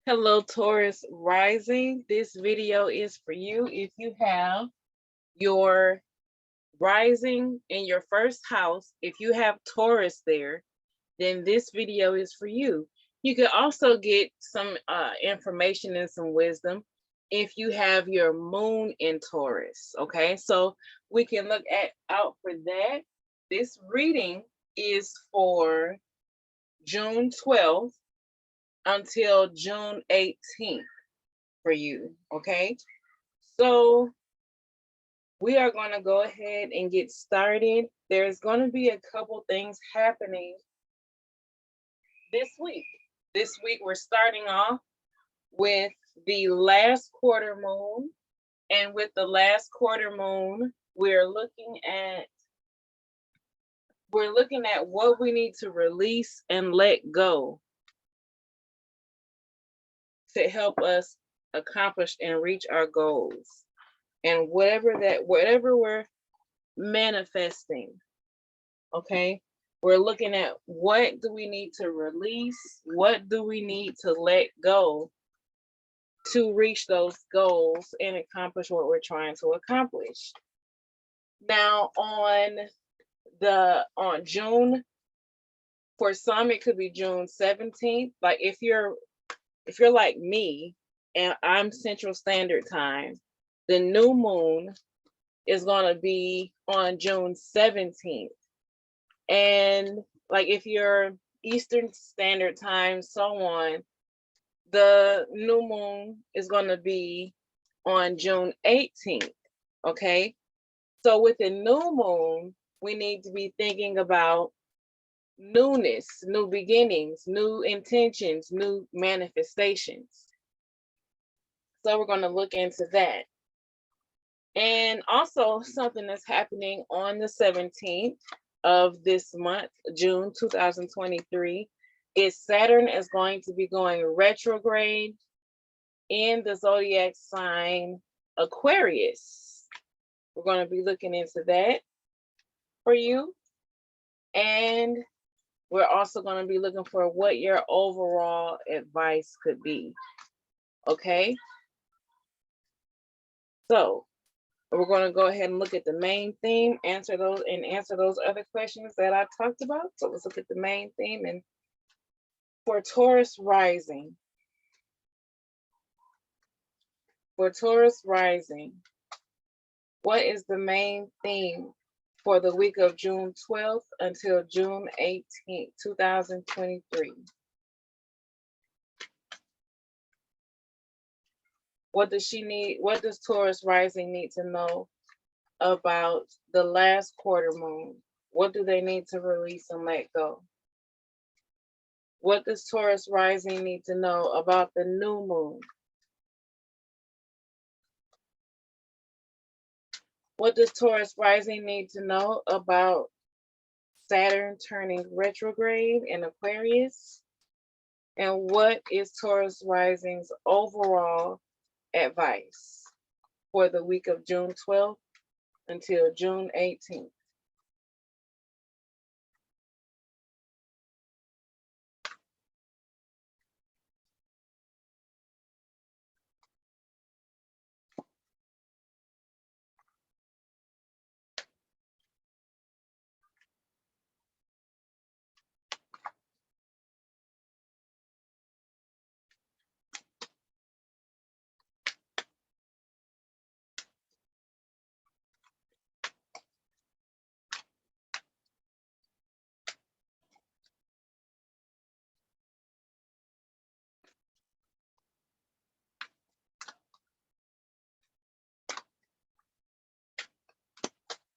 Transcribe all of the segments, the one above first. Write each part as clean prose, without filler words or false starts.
Hello, Taurus rising. This video is for you. If you have your rising in your first house, if you have Taurus there, then this video is for you. You can also get some information and some wisdom if you have your moon in Taurus. Okay, so we can look out for that. This reading is for June 12th until June 18th for you. Okay, so we are going to go ahead and get started. There's going to be a couple things happening this week. This week, we're starting off with the last quarter moon. And with the last quarter moon, we're looking at what we need to release and let go to help us accomplish and reach our goals. And whatever we're manifesting, okay, we're looking at what do we need to release, what do we need to let go to reach those goals and accomplish what we're trying to accomplish. Now on June, for some it could be June 17th. Like if you're like me and I'm Central Standard Time, the new moon is going to be on June 17th. And like if you're Eastern Standard Time, so on, the new moon is going to be on June 18th. Okay, so with the new moon, we need to be thinking about newness, new beginnings, new intentions, new manifestations. So we're going to look into that. And also something that's happening on the 17th of this month, June 2023, is Saturn is going to be going retrograde in the zodiac sign Aquarius. We're going to be looking into that for you. And we're also going to be looking for what your overall advice could be. Okay? So we're going to go ahead and look at the main theme, answer those other questions that I talked about. So let's look at the main theme. And for Taurus rising, what is the main theme for the week of June 12th until June 18th, 2023? What does Taurus rising need to know about the last quarter moon? What do they need to release and let go? What does Taurus rising need to know about the new moon? What does Taurus rising need to know about Saturn turning retrograde in Aquarius? And what is Taurus rising's overall advice for the week of June 12th until June 18th?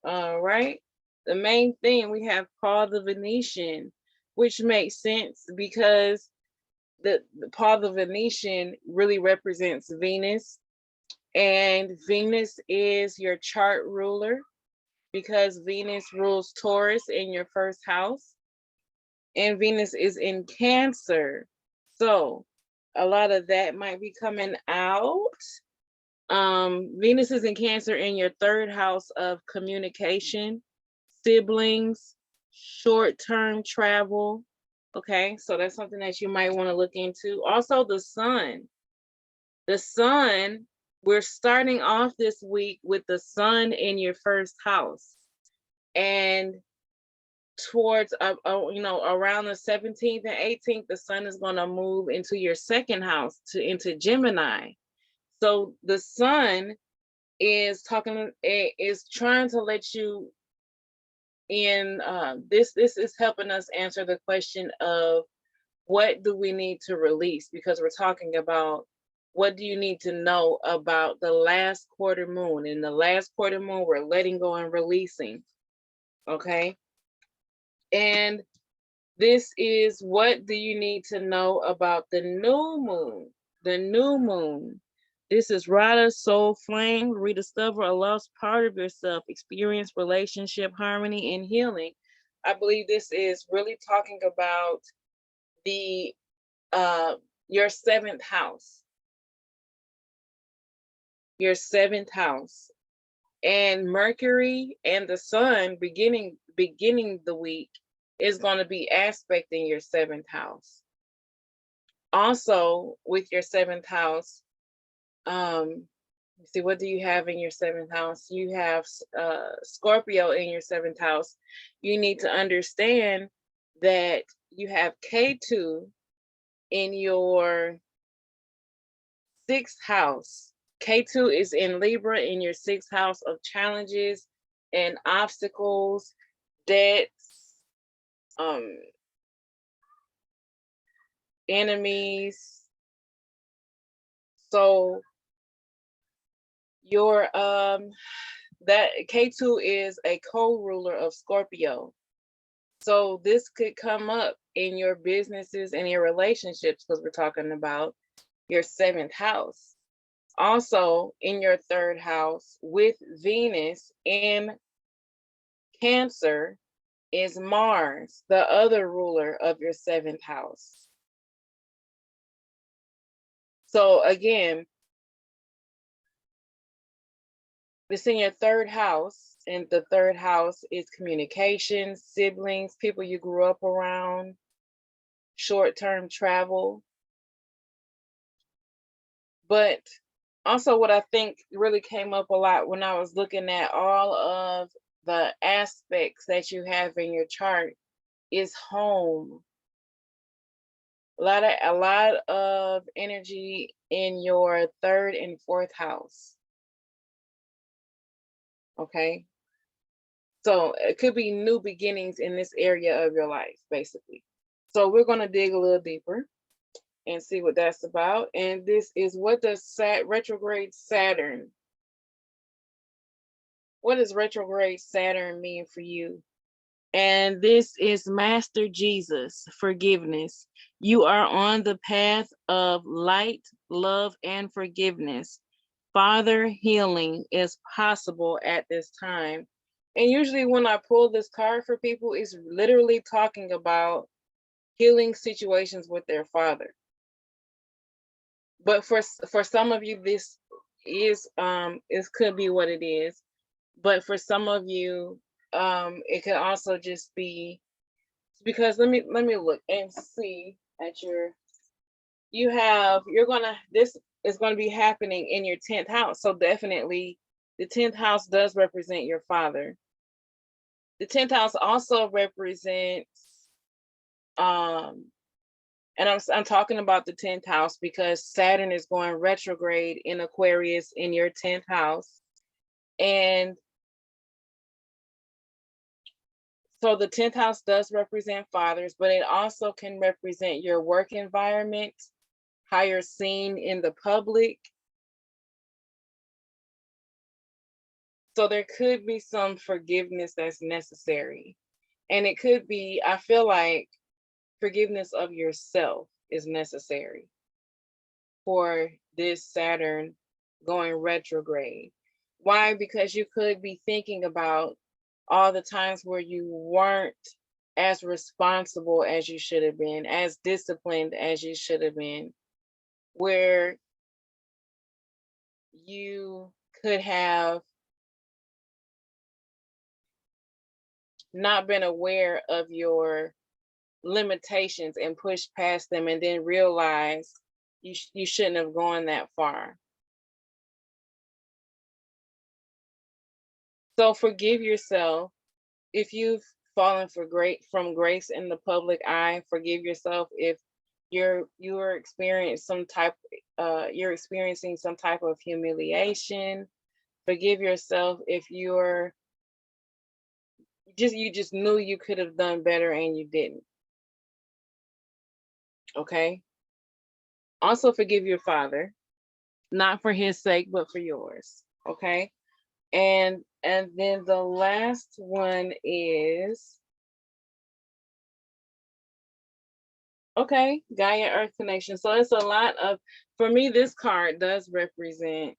All right. The main thing, we have Paul the Venetian, which makes sense because the Paul the Venetian really represents Venus, and Venus is your chart ruler because Venus rules Taurus in your first house, and Venus is in Cancer. So a lot of that might be coming out. Venus is in Cancer in your third house of communication, siblings, short-term travel, Okay, so that's something that you might want to look into. Also, the sun. The sun, we're starting off this week with the sun in your first house. And towards around the 17th and 18th, the sun is going to move into your second house, into Gemini. So the sun is trying to let you in. This is helping us answer the question of what do we need to release, because we're talking about what do you need to know about the last quarter moon. In the last quarter moon, we're letting go and releasing. Okay. And this is what do you need to know about the new moon? The new moon. This is Rada, Soul Flame, rediscover a lost part of yourself, experience relationship harmony and healing. I believe this is really talking about the your seventh house. Your seventh house. And Mercury and the sun beginning the week is going to be aspecting your seventh house. Also, with your seventh house, see, what do you have in your seventh house? You have Scorpio in your seventh house. You need to understand that you have K2 in your sixth house. K2 is in Libra in your sixth house of challenges and obstacles, debts, enemies. So your that K2 is a co-ruler of Scorpio. So this could come up in your businesses and your relationships, because we're talking about your seventh house. Also in your third house with Venus in Cancer is Mars, the other ruler of your seventh house. So again, it's in your third house, and the third house is communication, siblings, people you grew up around, short-term travel. But also what I think really came up a lot when I was looking at all of the aspects that you have in your chart is home. A lot of energy in your third and fourth house. Okay. So it could be new beginnings in this area of your life, basically. So we're going to dig a little deeper and see what that's about. And this is, what does retrograde Saturn, what does retrograde Saturn mean for you? And this is Master Jesus, forgiveness. You are on the path of light, love, and forgiveness. Father, healing is possible at this time. And usually when I pull this card for people, it's literally talking about healing situations with their father. But for some of you, this is it could be what it is. But for some of you, it could also just be, because let me look and see at this is going to be happening in your 10th house. So definitely the 10th house does represent your father. The 10th house also represents and I'm talking about the 10th house because Saturn is going retrograde in Aquarius in your 10th house. And so the 10th house does represent fathers, but it also can represent your work environment, how you're seen in the public. So there could be some forgiveness that's necessary. And it could be, I feel like, forgiveness of yourself is necessary for this Saturn going retrograde. Why? Because you could be thinking about all the times where you weren't as responsible as you should have been, as disciplined as you should have been, where you could have not been aware of your limitations and push past them, and then realize you shouldn't have gone that far. So forgive yourself if you've fallen from grace in the public eye. Forgive yourself if you're experiencing some type of humiliation. Forgive yourself if you just knew you could have done better and you didn't. Okay? Also forgive your father, not for his sake, but for yours. Okay? And then the last one is, okay, Gaia Earth connection. So it's a lot of, for me, this card does represent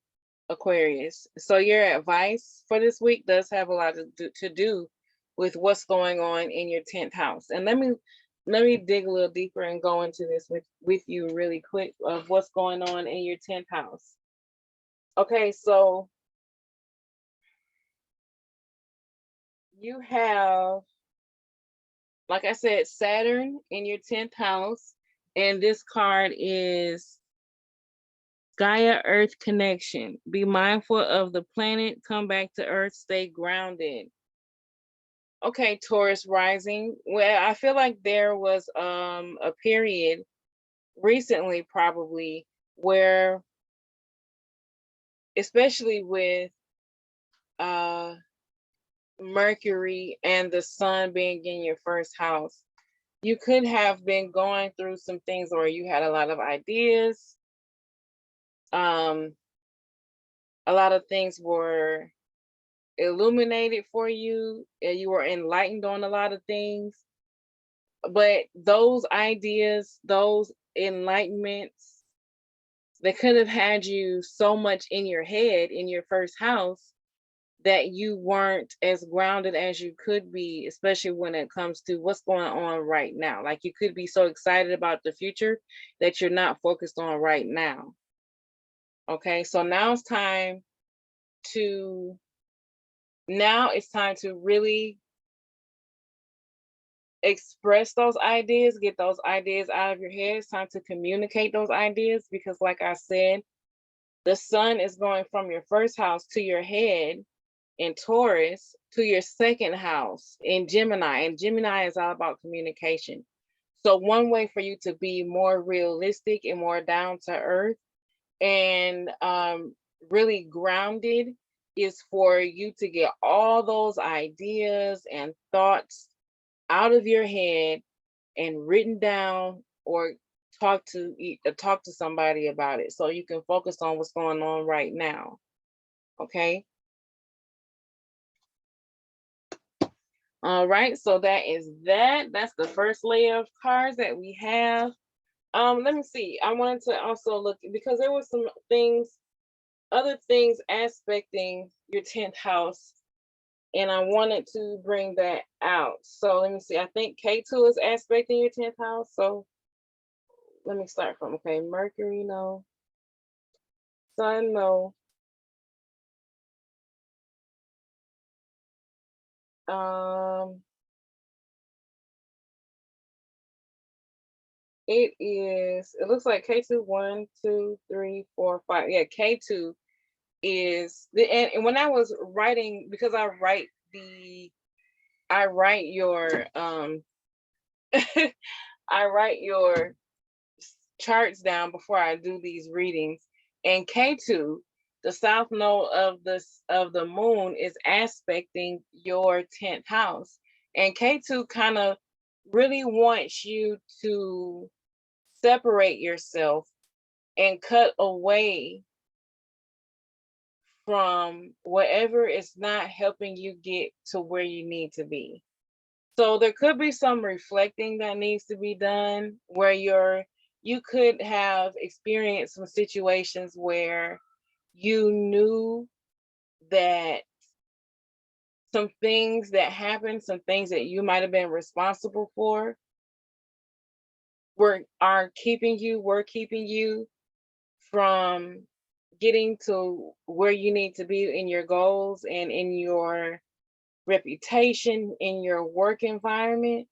Aquarius. So your advice for this week does have a lot to do with what's going on in your 10th house. And let me dig a little deeper and go into this with you really quick of what's going on in your 10th house. Okay, so you have, like I said, Saturn in your 10th house, and this card is Gaia Earth connection. Be mindful of the planet, come back to Earth, stay grounded. Okay, Taurus rising. Well, I feel like there was a period recently probably where, especially with Mercury and the sun being in your first house, you could have been going through some things where you had a lot of ideas. A lot of things were illuminated for you, and you were enlightened on a lot of things. But those ideas, those enlightenments, they could have had you so much in your head in your first house that you weren't as grounded as you could be, especially when it comes to what's going on right now. Like you could be so excited about the future that you're not focused on right now. Okay, so now it's time to really express those ideas, get those ideas out of your head. It's time to communicate those ideas because, like I said, the sun is going from your first house to your head in Taurus to your second house in Gemini. And Gemini is all about communication. So one way for you to be more realistic and more down to earth and really grounded is for you to get all those ideas and thoughts out of your head and written down, or talk to somebody about it so you can focus on what's going on right now. Okay. All right, so that's the first layer of cards that we have. Let me see. I wanted to also look because there were some other things aspecting your 10th house, and I wanted to bring that out. So let me see. I think K2 is aspecting your 10th house. So let me start from, okay, Mercury, no. Sun, no. It looks like K2, 1, 2, 3, 4, 5. Yeah, K2 is and when I was writing, because I write your I write your charts down before I do these readings. And K2, the south node of the moon, is aspecting your 10th house. And K2 kind of really wants you to separate yourself and cut away from whatever is not helping you get to where you need to be. So there could be some reflecting that needs to be done where you could have experienced some situations where you knew that some things that happened, some things that you might have been responsible for were keeping you from getting to where you need to be in your goals and in your reputation, in your work environment.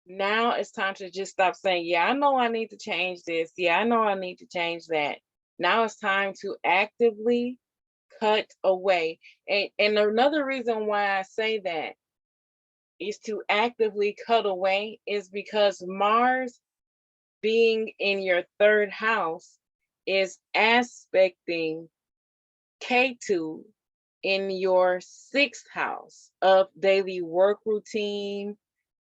Now it's time to just stop saying, yeah, I know I need to change this. Yeah, I know I need to change that. Now it's time to actively cut away. And another reason why I say that is to actively cut away is because Mars being in your third house is aspecting K2 in your sixth house of daily work routine,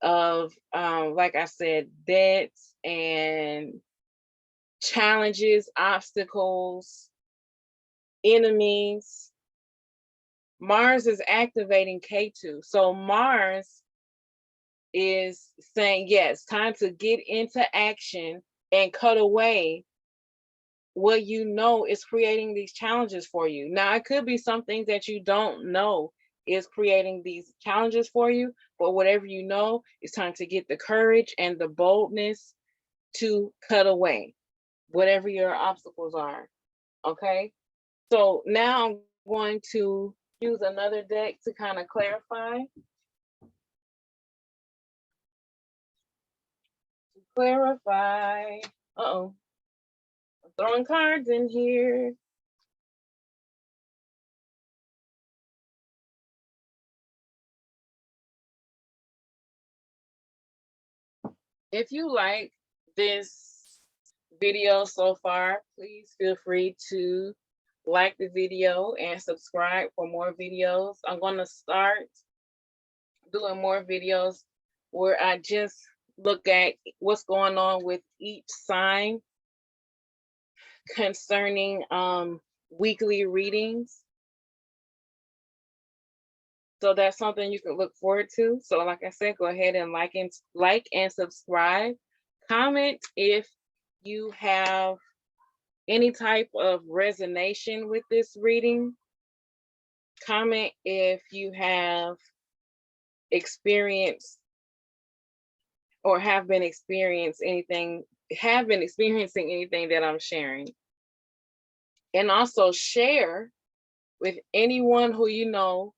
of like I said, debts and challenges, obstacles, enemies. Mars is activating K2. So Mars is saying, yes, time to get into action and cut away what you know is creating these challenges for you. Now, it could be something that you don't know is creating these challenges for you, but whatever you know, it's time to get the courage and the boldness to cut away whatever your obstacles are. Okay. So now I'm going to use another deck to kind of clarify. Uh-oh. I'm throwing cards in here. If you like this video so far, please feel free to like the video and subscribe for more videos. I'm going to start doing more videos where I just look at what's going on with each sign concerning weekly readings. So that's something you can look forward to. So like I said, go ahead and like and subscribe. Comment if you have any type of resonation with this reading. Comment if you have experienced or have been experiencing anything that I'm sharing. And also share with anyone who you know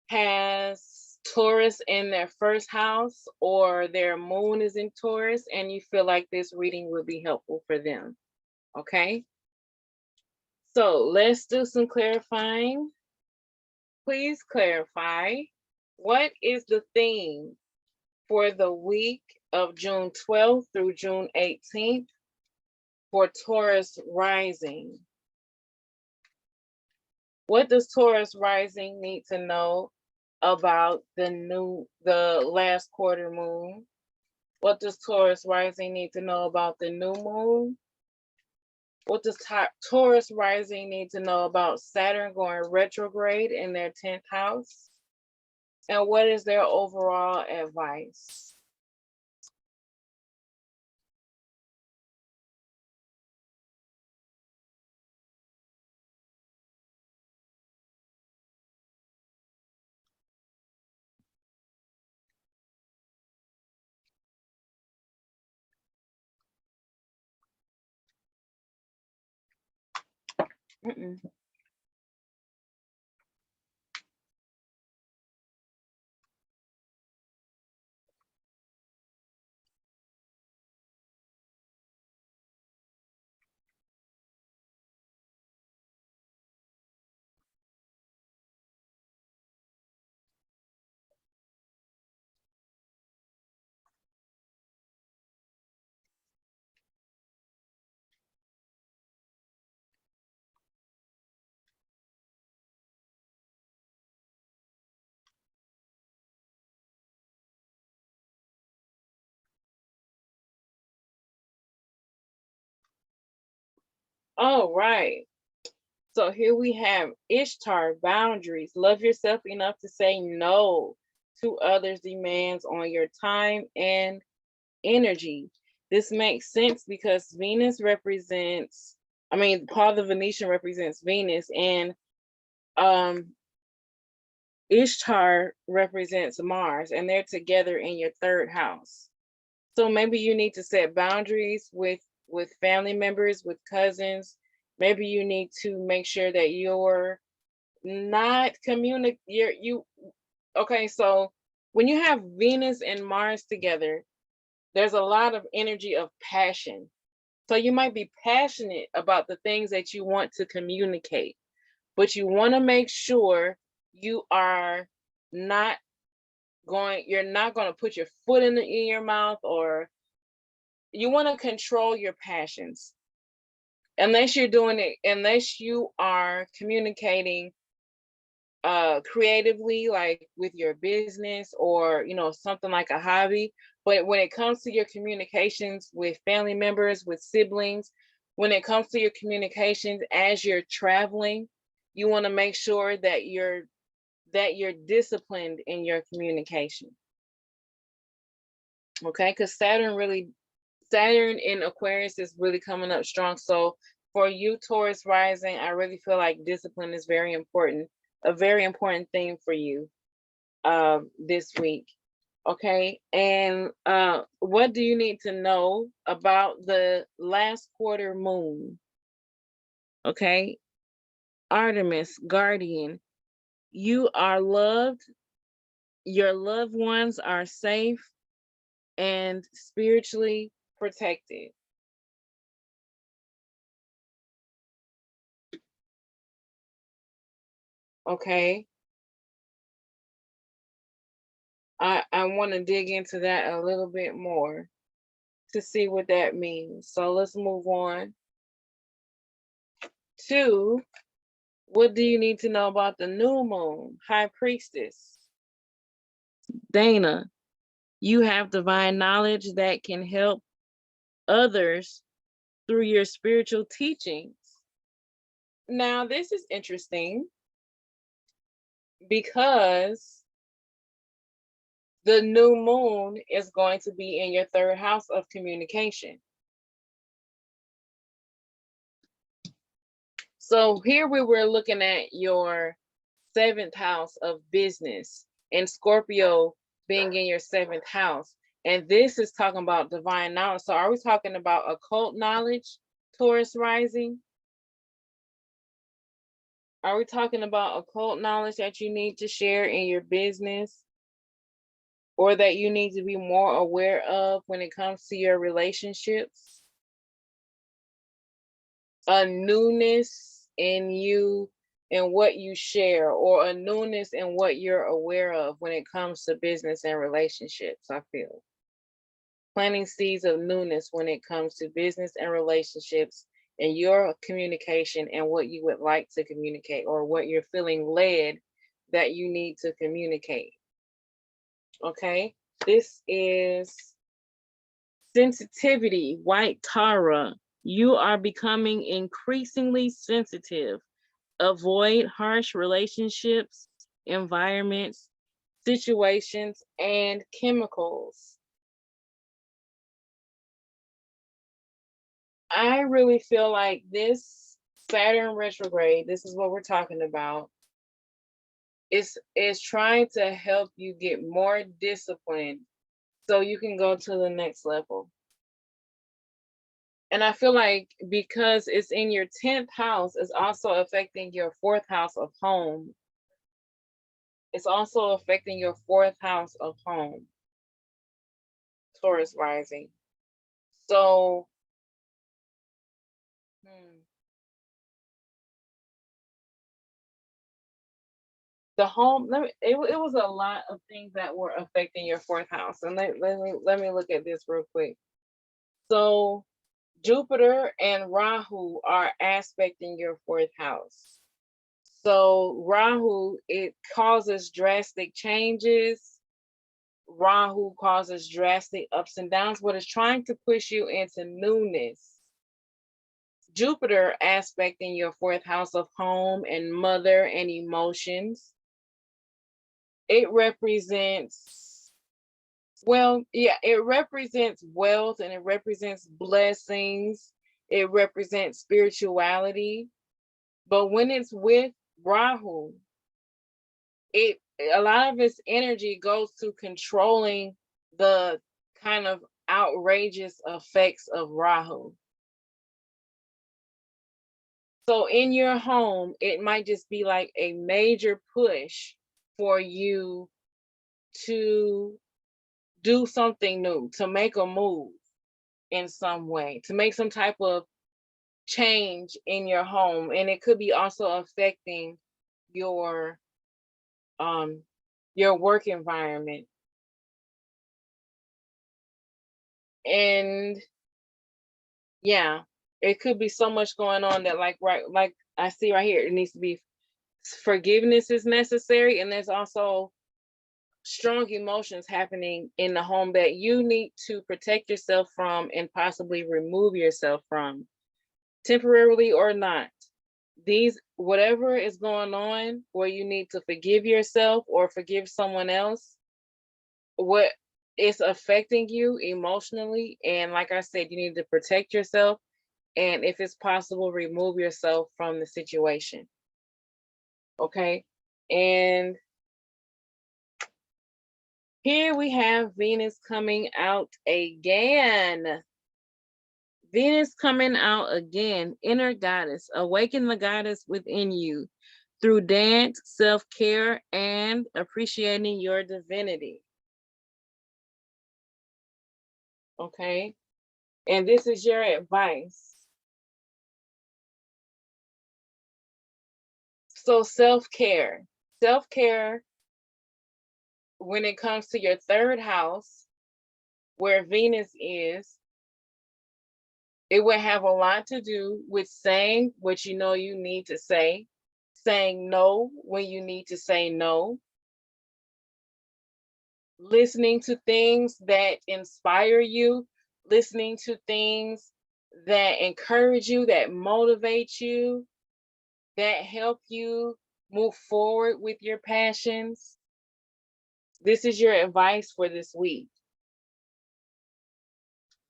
has Taurus in their first house or their moon is in Taurus and you feel like this reading would be helpful for them. Okay? So let's do some clarifying. Please clarify, what is the theme for the week of June 12th through June 18th for Taurus rising? What does Taurus rising need to know about the last quarter moon? What does Taurus rising need to know about the new moon? What does Taurus rising need to know about Saturn going retrograde in their 10th house? And what is their overall advice? Mm-mm. All right. So here we have Ishtar, boundaries. Love yourself enough to say no to others' demands on your time and energy. This makes sense because Venus represents, part of the Venetian represents Venus, and Ishtar represents Mars, and they're together in your third house. So maybe you need to set boundaries with family members, with cousins. Maybe you need to make sure that you're not okay, so when you have Venus and Mars together, there's a lot of energy of passion. So you might be passionate about the things that you want to communicate, but you want to make sure you are not you're not going to put your foot in your mouth, or you want to control your passions. Unless you are communicating creatively, like with your business, or something like a hobby. But when it comes to your communications with family members, with siblings, when it comes to your communications as you're traveling, you want to make sure that you're disciplined in your communication. Okay, because Saturn in Aquarius is really coming up strong. So for you, Taurus rising, I really feel like discipline is very important, a very important thing for you this week. Okay, and what do you need to know about the last quarter moon? Okay, Artemis, guardian, you are loved, your loved ones are safe and spiritually protected. Okay, I want to dig into that a little bit more to see what that means. So let's move on to, what do you need to know about the new moon? High Priestess, Dana, you have divine knowledge that can help others through your spiritual teachings. Now, this is interesting because the new moon is going to be in your third house of communication. So here we were looking at your seventh house of business, and Scorpio being in your seventh house. And this is talking about divine knowledge. So are we talking about occult knowledge, Taurus rising? Are we talking about occult knowledge that you need to share in your business, or that you need to be more aware of when it comes to your relationships? A newness in you and what you share, or a newness in what you're aware of when it comes to business and relationships. I feel planting seeds of newness when it comes to business and relationships, and your communication and what you would like to communicate, or what you're feeling led that you need to communicate. Okay, this is sensitivity, white Tara. You are becoming increasingly sensitive. Avoid harsh relationships, environments, situations, and chemicals. I really feel like this Saturn retrograde, this is what we're talking about, is trying to help you get more disciplined so you can go to the next level. And I feel like because it's in your 10th house, it's also affecting your 4th house of home. It's also affecting your 4th house of home, Taurus rising. So, the home, it was a lot of things that were affecting your 4th house. And let me look at this real quick. So, Jupiter and Rahu are aspecting your 4th house. So Rahu, it causes drastic changes. Rahu causes drastic ups and downs, but it's trying to push you into newness. Jupiter aspecting your 4th house of home and mother and emotions. It represents, it represents wealth, and it represents blessings. It represents spirituality. But when it's with Rahu, a lot of its energy goes to controlling the kind of outrageous effects of Rahu. So in your home, it might just be like a major push for you to do something new, to make a move in some way, to make some type of change in your home. And it could be also affecting your work environment. And yeah, it could be so much going on that like I see right here, it needs to be forgiveness is necessary, and there's also strong emotions happening in the home that you need to protect yourself from and possibly remove yourself from, temporarily or not. These, whatever is going on where you need to forgive yourself or forgive someone else, what is affecting you emotionally, and like I said, you need to protect yourself, and if it's possible, remove yourself from the situation. Okay. And here we have Venus coming out again. Venus coming out again. Inner goddess. Awaken the goddess within you through dance, self-care, and appreciating your divinity. Okay. And this is your advice. So self-care. Self-care, when it comes to your third house, where Venus is, it will have a lot to do with saying what you know you need to say, saying no when you need to say no, listening to things that inspire you, listening to things that encourage you, that motivate you, that help you move forward with your passions. This is your advice for this week.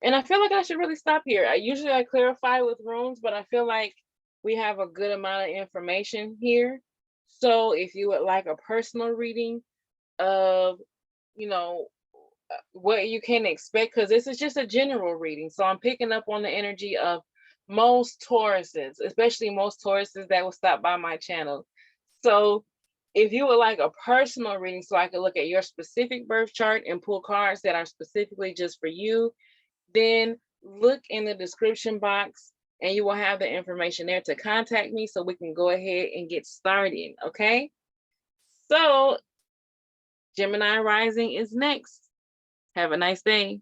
And I feel like I should really stop here. I clarify with rooms, but I feel like we have a good amount of information here. So if you would like a personal reading of, you know, what you can expect, because this is just a general reading. So I'm picking up on the energy of most Tauruses, especially most Tauruses that will stop by my channel. So if you would like a personal reading, so I can look at your specific birth chart and pull cards that are specifically just for you, then look in the description box and you will have the information there to contact me so we can go ahead and get started. Okay. So Gemini rising is next. Have a nice day.